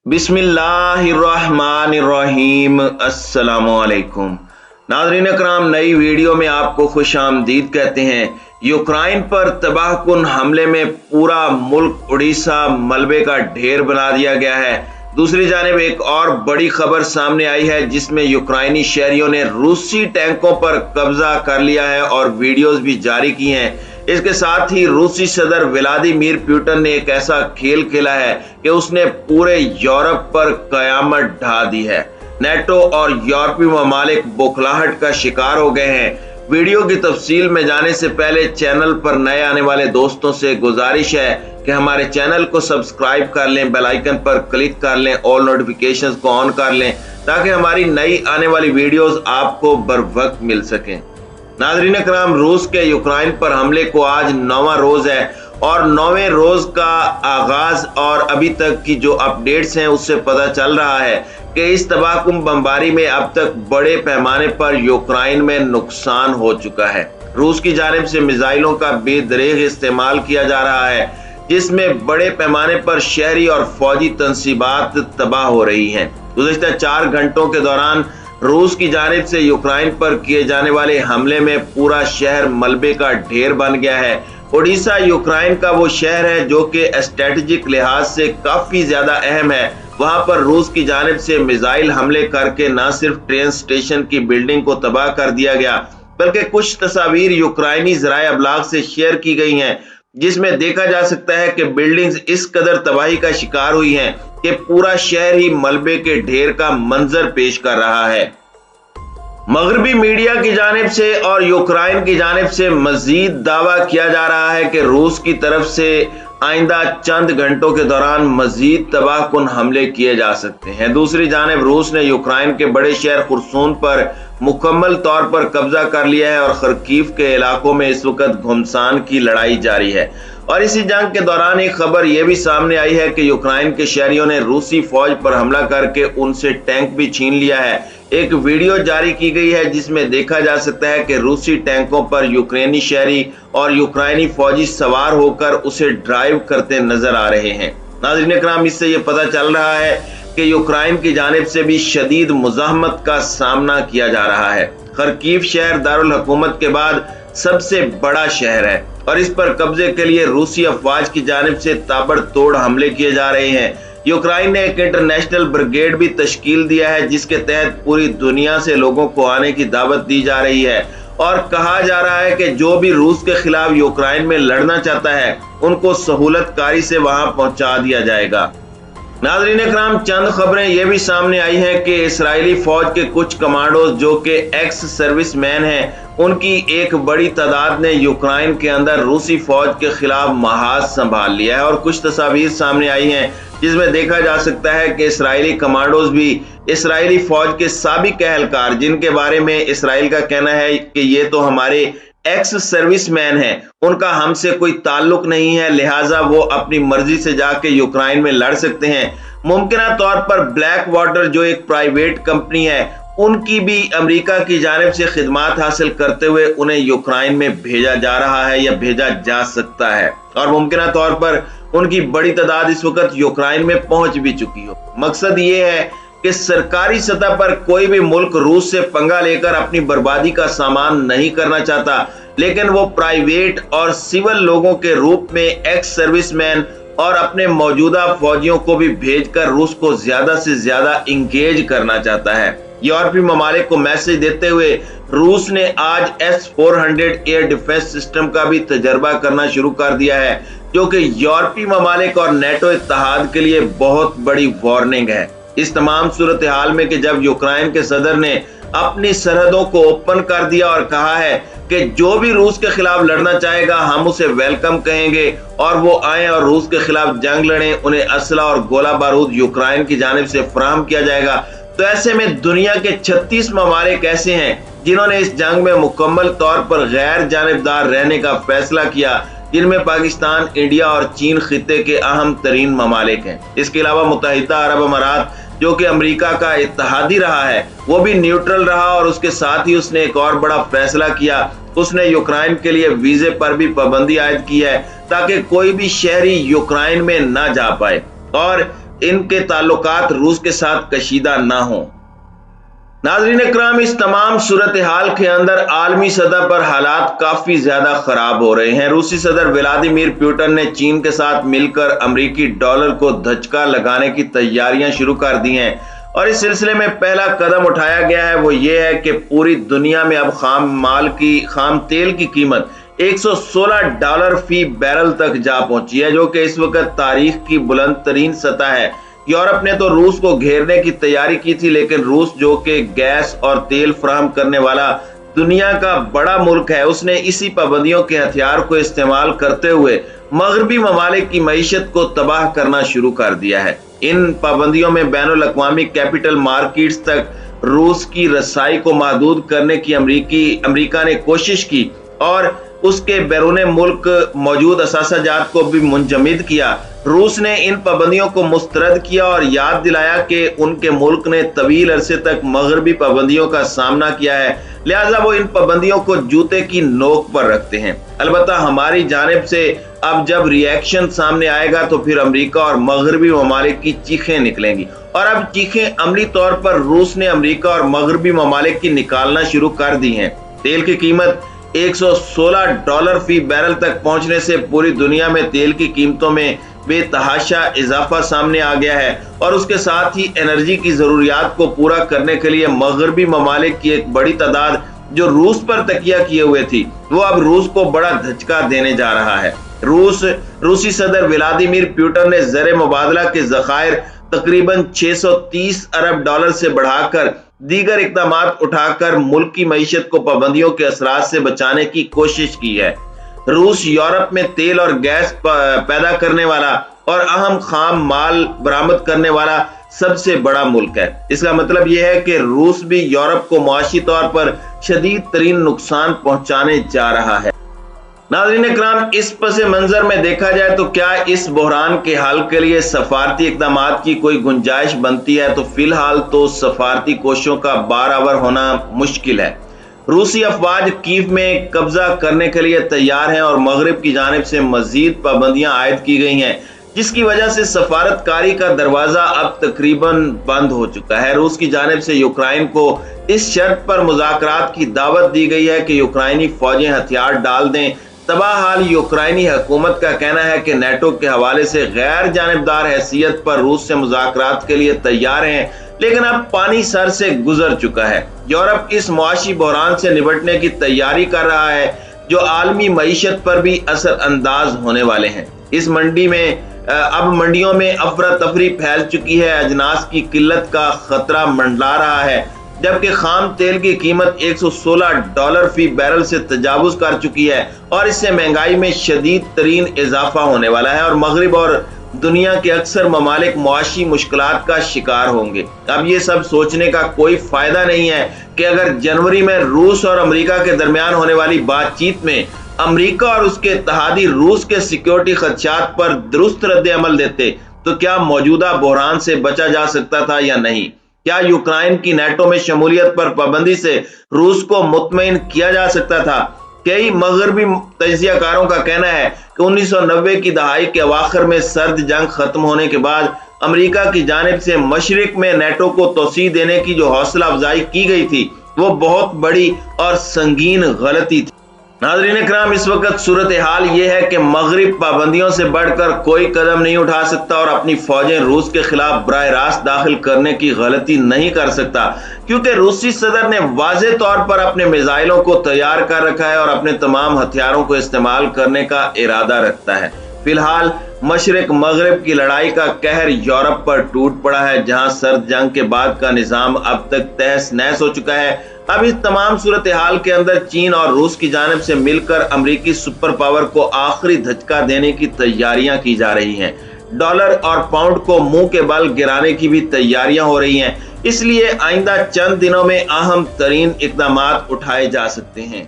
बिस्मिल्लाहिर्रहमानिर्रहीम। अस्सलामुअलैकुम नाज़रीन कराम, नई वीडियो में आपको खुश आमदीद कहते हैं। यूक्रेन पर तबाहकुन हमले में पूरा मुल्क उड़ीसा मलबे का ढेर बना दिया गया है। दूसरी जानिब एक और बड़ी खबर सामने आई है जिसमें यूक्रेनी शहरियों ने रूसी टैंकों पर कब्जा कर लिया है और वीडियोस भी जारी की हैं। इसके साथ ही रूसी सदर व्लादिमीर पुतिन ने एक ऐसा खेल खेला है कि उसने पूरे यूरोप पर कयामत ढा दी है। नेटो और यूरोपीय ममालिक बौखलाहट का शिकार हो गए हैं। वीडियो की तफसील में जाने से पहले चैनल पर नए आने वाले दोस्तों से गुजारिश है कि हमारे चैनल को सब्सक्राइब कर लें, बेल आइकन पर क्लिक कर लें, ऑल नोटिफिकेशंस को ऑन कर लें ताकि हमारी नई आने वाली वीडियोस आपको बर वक्त मिल सकें। नाज़रीन कराम, रूस के यूक्रेन पर हमले को आज 9वां रोज है और 9वें रोज का आगाज और अभी तक की जो अपडेट्स हैं उससे पता चल रहा है कि इस तबाहकुन बमबारी में अब तक बड़े पैमाने पर यूक्रेन में नुकसान हो चुका है। रूस की जानिब से मिसाइलों का बेदरेग इस्तेमाल किया जा रहा है जिसमें बड़े पैमाने पर शहरी और फौजी तंसीबात तबाह हो रही हैं। गुज़िश्ता 4 घंटों के दौरान रूस की जानिब से यूक्रेन पर किए जाने वाले हमले में पूरा शहर मलबे का ढेर बन गया है। ओडिशा यूक्रेन का वो शहर है जो कि स्ट्रेटेजिक लिहाज से काफी ज्यादा अहम है। वहां पर रूस की जानिब से मिसाइल हमले करके न सिर्फ ट्रेन स्टेशन की बिल्डिंग को तबाह कर दिया गया बल्कि कुछ तस्वीर यूक्रेनी ज़राए अबलाग से शेयर की गई हैं जिसमें देखा जा सकता है कि बिल्डिंग्स इस कदर तबाही का शिकार हुई हैं कि पूरा शहर ही मलबे के ढेर का मंजर पेश कर रहा है। मगरबी मीडिया की जानिब से और यूक्रेन की जानिब से मजीद दावा किया जा रहा है कि रूस की तरफ से आइंदा चंद घंटों के दौरान मजीद तबाहकुन हमले किए जा सकते हैं। दूसरी जानिब रूस ने यूक्रेन के बड़े शहर खुर्सून पर मुकम्मल तौर पर कब्जा कर लिया है और खर्कीव के इलाकों में इस वक्त घुमसान की लड़ाई जारी है। और इसी जंग के दौरान एक खबर यह भी सामने आई है कि यूक्रेन के शहरियों ने रूसी फौज पर हमला करके उनसे टैंक भी छीन लिया है। एक वीडियो जारी की गई है जिसमें देखा जा सकता है कि रूसी टैंकों पर यूक्रेनी शहरी और यूक्रेनी फौजी सवार होकर उसे ड्राइव करते नजर आ रहे हैं। नाज़रीन कराम, इससे यह पता चल रहा है कि यूक्रेन की जानिब से भी शदीद मुज़ाहमत का सामना किया जा रहा है। खर्कीव शहर दारुल हुकूमत के बाद सबसे बड़ा शहर है और इस पर कब्जे के लिए रूसी अफवाज की जानिब से ताबड़तोड़ हमले किए जा रहे हैं। यूक्रेन ने एक इंटरनेशनल ब्रिगेड भी तश्कील दिया है जिसके तहत पूरी दुनिया से लोगों को आने की दावत दी जा रही है और कहा जा रहा है कि जो भी रूस के खिलाफ यूक्रेन में लड़ना चाहता है उनको सहूलतकारी से वहां पहुंचा दिया जाएगा। नाज़रीन कराम, चंद खबरें ये भी सामने आई हैं कि इस्राएली फौज के कुछ कमांडोज जो कि एक्स सर्विसमैन हैं उनकी एक बड़ी तादाद ने यूक्रेन के अंदर रूसी फौज के खिलाफ महाज संभाल लिया है और कुछ तस्वीर सामने आई हैं जिसमें देखा जा सकता है कि इस्राएली कमांडोज भी इस्राएली फौज के साबिक एहलकार जिनके बारे में इसराइल का कहना है कि ये तो हमारे एक्स सर्विसमैन है, उनका हमसे कोई ताल्लुक नहीं है, लिहाजा वो अपनी मर्जी से जाके यूक्रेन में लड़ सकते हैं। मुमकिन तौर पर ब्लैक वाटर जो एक प्राइवेट कंपनी है उनकी भी अमेरिका की जानिब से खिदमात हासिल करते हुए उन्हें यूक्रेन में भेजा जा रहा है या भेजा जा सकता है और मुमकिन तौर पर उनकी बड़ी तादाद इस वक्त यूक्रेन में पहुंच भी चुकी हो। मकसद ये है कि सरकारी सतह पर कोई भी मुल्क रूस से पंगा लेकर अपनी बर्बादी का सामान नहीं करना चाहता, लेकिन वो प्राइवेट और सिविल लोगों के रूप में एक्स सर्विसमैन और अपने मौजूदा फौजियों को भी भेजकर रूस को ज्यादा से ज्यादा इंगेज करना चाहता है। यूरोपीय ममालिक को मैसेज देते हुए रूस ने आज S-400 एयर डिफेंस सिस्टम का भी तजर्बा करना शुरू कर दिया है जो कि यूरोपीय ममालिक और नेटो इत्तेहाद के लिए बहुत बड़ी वार्निंग है। इस तमाम सूरत हाल में कि जब यूक्रेन के सदर ने अपनी सरहदों को ओपन कर दिया और कहा है कि जो भी रूस के खिलाफ लड़ना चाहेगा हम उसे वेलकम कहेंगे और वो आए और रूस के खिलाफ जंग लड़ें, उन्हें असला और गोला बारूद यूक्रेन की जानिब से फराहम किया जाएगा, तो ऐसे में दुनिया के 36 ममालिक ऐसे हैं जिन्होंने इस जंग में मुकम्मल तौर पर गैर जानिबदार रहने का फैसला किया, जिनमें पाकिस्तान, इंडिया और चीन खित्ते के अहम तरीन ममालिक हैं। इसके अलावा मुत्तहिदा अरब अमारात जो कि अमेरिका का इत्तेहादी रहा है वो भी न्यूट्रल रहा और उसके साथ ही उसने एक और बड़ा फैसला किया, उसने यूक्रेन के लिए वीजे पर भी पाबंदी आयद की है ताकि कोई भी शहरी यूक्रेन में ना जा पाए। और इनके ताल्लुकात रूस के साथ कशीदा ना हो। नाज़रीन इकराम, इस तमाम सूरत हाल के अंदर आलमी सतह पर हालात काफी ज्यादा खराब हो रहे हैं। रूसी सदर व्लादिमीर पुतिन ने चीन के साथ मिलकर अमरीकी डॉलर को धचका लगाने की तैयारियां शुरू कर दी हैं और इस सिलसिले में पहला कदम उठाया गया है। वो ये है कि पूरी दुनिया में अब खाम तेल की कीमत $116 फी बैरल तक जा पहुंची है, जो कि इस वक्त तारीख की बुलंद तरीन सतह है। यूरोप ने तो रूस को घेरने की तैयारी की थी, लेकिन रूस जो कि गैस और तेल फराहम करने वाला दुनिया का बड़ा मुल्क है, उसने इसी पाबंदियों के हथियार को इस्तेमाल करते हुए मगरबी ममालिक की मईशत को तबाह करना शुरू कर दिया है। इन पाबंदियों में बैनुल अक़वामी कैपिटल मार्केट्स तक रूस की रसाई को महदूद करने की अमरीका ने कोशिश की और उसके बैरून मुल्क मौजूद असासाजात को भी मुंजमद किया। रूस ने इन पाबंदियों को मुस्तरद किया और याद दिलाया कि उनके मुल्क ने तवील अरसे तक मगरबी पाबंदियों का सामना किया है, लिहाजा वो इन पाबंदियों को जूते की नोक पर रखते हैं। अलबत्ता हमारी जानिब से अब जब रिएक्शन सामने आएगा तो फिर अमरीका और मगरबी ममालिक की चीखें निकलेंगी और अब चीखें अमली तौर पर रूस ने अमरीका और मगरबी ममालिक की निकालना शुरू कर दी हैं। तेल की कीमत $116 फी बैरल तक पहुंचने से पूरी दुनिया में तेल की कीमतों में बेतहाशा इजाफा सामने आ गया है और उसके साथ ही एनर्जी की जरूरियात को पूरा करने के लिए मगरबी ममालिक की एक बड़ी तादाद जो रूस पर तकिया किए हुए थी, वो अब रूस को बड़ा धचका देने जा रहा है। रूसी सदर व्लादिमीर पुतिन ने ज़र मुबादला के ज़खायर तकरीबन $630 अरब से बढ़ाकर दीगर इक़दाम उठाकर मुल्क की मईशत को पाबंदियों के असरात से बचाने की कोशिश की है। रूस यूरोप में तेल और गैस पैदा करने वाला और अहम खाम माल बरामद करने वाला सबसे बड़ा मुल्क है। इसका मतलब यह है कि रूस भी यूरोप को मुआशी तौर पर शदीद तरीन नुकसान पहुंचाने जा रहा है। नाज़रीन इकराम, इस पस मंजर में देखा जाए तो क्या इस बहरान के हल के लिए सफारती इक़दाम की कोई गुंजाइश बनती है? तो फिलहाल तो सफारती कोशिशों का बारावर होना मुश्किल है। रूसी अफवाज कीव में कब्जा करने के लिए तैयार हैं और मगरिब की जानिब से मजीद पाबंदियां आयद की गई हैं, जिसकी वजह से सफारतकारी का दरवाजा अब तकरीबन बंद हो चुका है। रूस की जानिब से यूक्रेन को इस शर्त पर मुज़ाकरात की दावत दी गई है कि यूक्रेनी फौजें हथियार डाल दें। तबाह हाल यूक्रेनी हुकूमत का कहना है कि नेटो के हवाले से गैर जानिबदार हैसियत पर रूस से मुज़ाकरात के लिए तैयार हैं, लेकिन अब पानी सर से गुजर चुका है। यूरोप इस मुआशी बहरान से निपटने की तैयारी कर रहा है जो आलमी मईशत पर भी असर अंदाज होने वाले हैं। इस मंडी में अब मंडियों में अफरा तफरी फैल चुकी है, अजनास की किल्लत का खतरा मंडला रहा है, जबकि खाम तेल की कीमत $116 फी बैरल से तजावुज कर चुकी है और इससे महंगाई में शदीद तरीन इजाफा होने वाला है और मगरिब और दुनिया के अक्सर ममालिक मुआशी मुश्किलात का शिकार होंगे। अब ये सब सोचने का कोई फायदा नहीं है कि अगर जनवरी में रूस और अमेरिका के दरमियान होने वाली बातचीत में अमेरिका और उसके इत्तेहादी रूस के सिक्योरिटी खदशात पर दुरुस्त रद्द अमल देते तो क्या मौजूदा बहरान से बचा जा सकता था या नहीं? क्या यूक्रेन की नेटो में शमूलियत पर पाबंदी से रूस को मुतमईन किया जा सकता था? कई मगरबी तजियाकारों का कहना है कि 1990 की दहाई के अवाखिर में सर्द जंग खत्म होने के बाद अमेरिका की जानिब से मशरिक में नेटो को तोसी देने की जो हौसला अफजाई की गई थी, वो बहुत बड़ी और संगीन गलती थी। नाज़रीन इकराम, इस वक्त सूरत हाल ये है कि मगरिब पाबंदियों से बढ़कर कोई कदम नहीं उठा सकता और अपनी फौजें रूस के खिलाफ बराह रास्त दाखिल करने की गलती नहीं कर सकता, क्योंकि रूसी सदर ने वाज़ेह तौर पर अपने मिसाइलों को तैयार कर रखा है और अपने तमाम हथियारों को इस्तेमाल करने का इरादा रखता है। फिलहाल मशरिक मगरिब की लड़ाई का कहर यूरोप पर टूट पड़ा है, जहां सर्द जंग के बाद का निजाम अब तक तहस नहस हो चुका है। अब इस तमाम सूरत हाल के अंदर चीन और रूस की जानिब से मिलकर अमरीकी सुपर पावर को आखिरी धचका देने की तैयारियां की जा रही हैं। डॉलर और पाउंड को मुंह के बल गिराने की भी तैयारियां हो रही हैं, इसलिए आइंदा चंद दिनों में अहम तरीन इक़दाम उठाए जा सकते हैं।